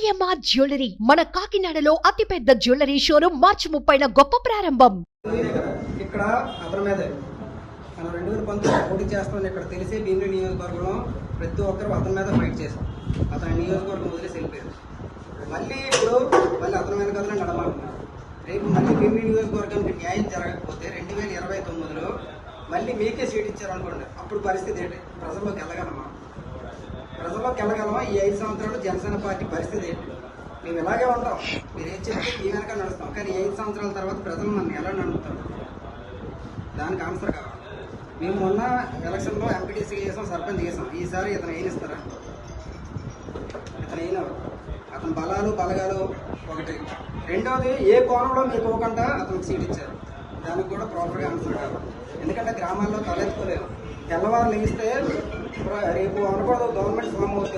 CMR jewellery మన కాకినాడలో అతిపెద్ద జ్యువెలరీ షోరూమ్ మార్చి 30న గొప్ప ప్రారంభం. ఇక్కడ అతని మీద మనం 2019 పోటీ చేస్తామని ఇక్కడ తెలిసి భీమిలి నియోజకవర్గంలో ప్రతి ఒక్కరు అతని మీద ఫైట్ చేశాం. అతని నియోజకవర్గం వదిలేసి వెళ్ళిపోయారు. మళ్ళీ అతని మీద కథలు నడమంటున్నారు. రేపు మళ్ళీ భీమిలి నియోజకవర్గానికి న్యాయం జరగకపోతే 2029లో మళ్ళీ మీకే సీట్ ఇచ్చారనుకోండి, అప్పుడు పరిస్థితి ఏంటి? ప్రజల్లోకి వెళ్ళగలమా? ఈ 5 సంవత్సరాలు జనసేన పార్టీ పరిస్థితి ఏంటి? మేము ఇలాగే ఉంటాం, మీరు ఏం చెప్తే మీ వెనక నడుస్తాం. కానీ 5 సంవత్సరాల తర్వాత ప్రజలు నన్ను ఎలా నడుపుతారు? దానికి ఆన్సర్ కావాలి. మేము మొన్న ఎలక్షన్లో ఎంపీటీసీ చేసాం, సర్పంచ్ చేసాం. ఈసారి ఇతను ఏం ఇస్తారా? ఇతను అయినవాడు. అతని బలగాలు ఒకటి. రెండవది, ఏ కోణంలో మీకు ఇవ్వకుండా అతనికి సీట్ ఇచ్చారు, దానికి కూడా ప్రాపర్గా ఆన్సర్ కావాలి. ఎందుకంటే గ్రామాల్లో తలెత్తుకోలేరు. తెల్లవారు లెగిస్తే రేపు అనకూడదు, గవర్నమెంట్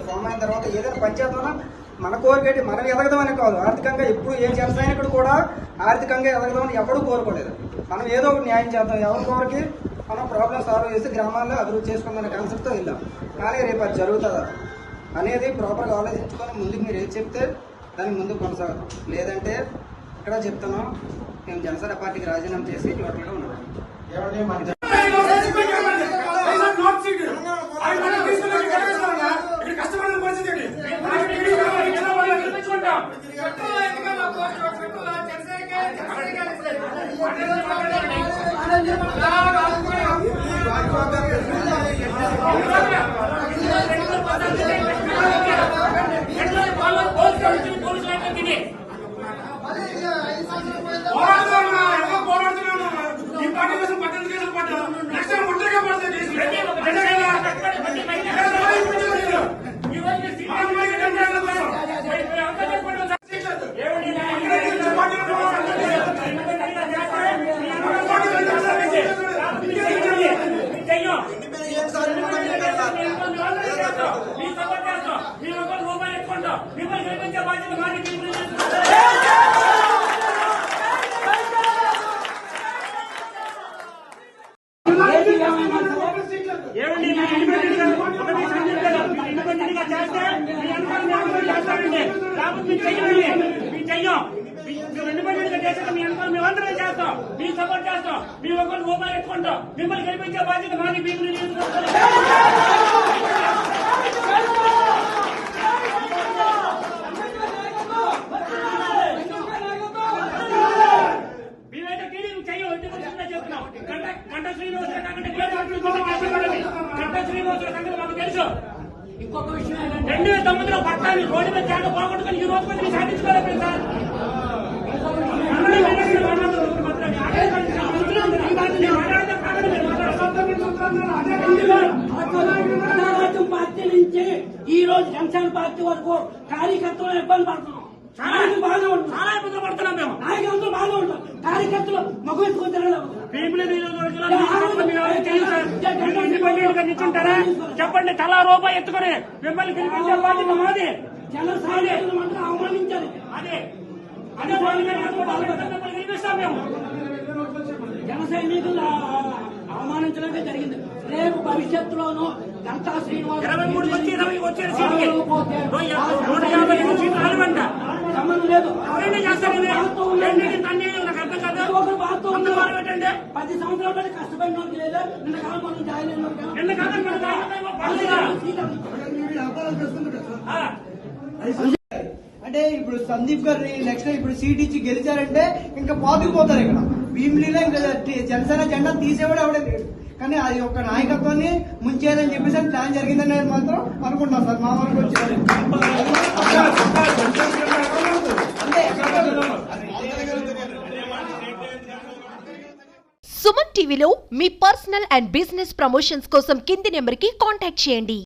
ఫామ్ అయిన తర్వాత ఏదైనా పంచాయతీలో మన కోరికేటి మనం ఎదగదామని కాదు. ఆర్థికంగా ఎప్పుడు ఏ జన సైనికుడు కూడా ఆర్థికంగా ఎదగదామని ఎప్పుడూ కోరుకోలేదు. మనం ఏదో ఒకటి న్యాయం చేద్దాం, ఎవరికొరికి మనం ప్రాబ్లం సాల్వ్ చేసి గ్రామాల్లో అభివృద్ధి చేసుకుందనే కాన్సెప్ట్తో వెళ్దాం. కానీ రేపు అది జరుగుతుందా అనేది ప్రాపర్గా ఆలోచించుకొని ముందుకు మీరు ఏది చెప్తే దాన్ని ముందుకు కొనసాగుతాం. లేదంటే ఇక్కడ చెప్తున్నాం, మేము జనసేన పార్టీకి రాజీనామా చేసి టోటల్గా ఉన్నాం. మేమందరం చేస్తాం, మీ సపోర్ట్ చేస్తాం, మీ ఒకరు రూపాయలు ఎత్తుకుంటాం, మిమ్మల్ని గెలిపించే బాధ్యత మాది. భీమిలి మేమైతే టీడీపీ చెయ్యం, చెప్తున్నాం. గంట శ్రీనివాసుల సంగతి మాకు తెలుసు. ఇంకొక విషయం, 2009లో పట్టాన్ని రోడ్డు మీద జాగా పోగొట్టుకుని ఈ రోజు మంది సాధించుకోలేదు సార్. పార్టీ నుంచి ఈ రోజు జనసేన పార్టీ వరకు కార్యకర్తలు ఇబ్బంది పడుతున్నాం. చాలా ఇబ్బందులు పడుతున్నాం. మేము నాయకులందరూ బాగా ఉంటాం, కార్యకర్తలు మగెత్తుకుంటారా? నిల్చుంటారా? చెప్పండి. తలా రూపాయి ఎత్తుకుని మిమ్మల్ని గెలిపించే బాధ్యత మాది. అవమానించాలి. అదే గెలిపిస్తాం మేము. జన సైనికులు అవమానించడమే జరిగింది. రేపు భవిష్యత్తులోనూ గంటా శ్రీనివాస్ 23 నుంచి 20 వచ్చే సీట్కి 150 సీట్లు అలవంట సంబంధం లేదు. 10 సంవత్సరాల కంటే కష్టపడిన లేదా నిన్న కాలం మనం జాయిన్ అంటే ఇప్పుడు సందీప్ గారిని నెక్స్ట్ ఇప్పుడు సీట్ ఇచ్చి గెలిచారంటే ఇంకా పాతుకుపోతారు. ఇక్కడ భీమిలిలో ఇంకా జనసేన జెండా తీసేవాడు ఎవడే లేడు. కానీ అది ఒక నాయకత్వాన్ని ముంచేదని చెప్పేసి ప్లాన్ జరిగిందని మాత్రం అనుకుంటున్నాం సార్. మా వరకు వచ్చి సుమన్ టీవీలో మీ పర్సనల్ అండ్ బిజినెస్ ప్రమోషన్స్ కోసం కింది నెంబర్కి కాంటాక్ట్ చేయండి.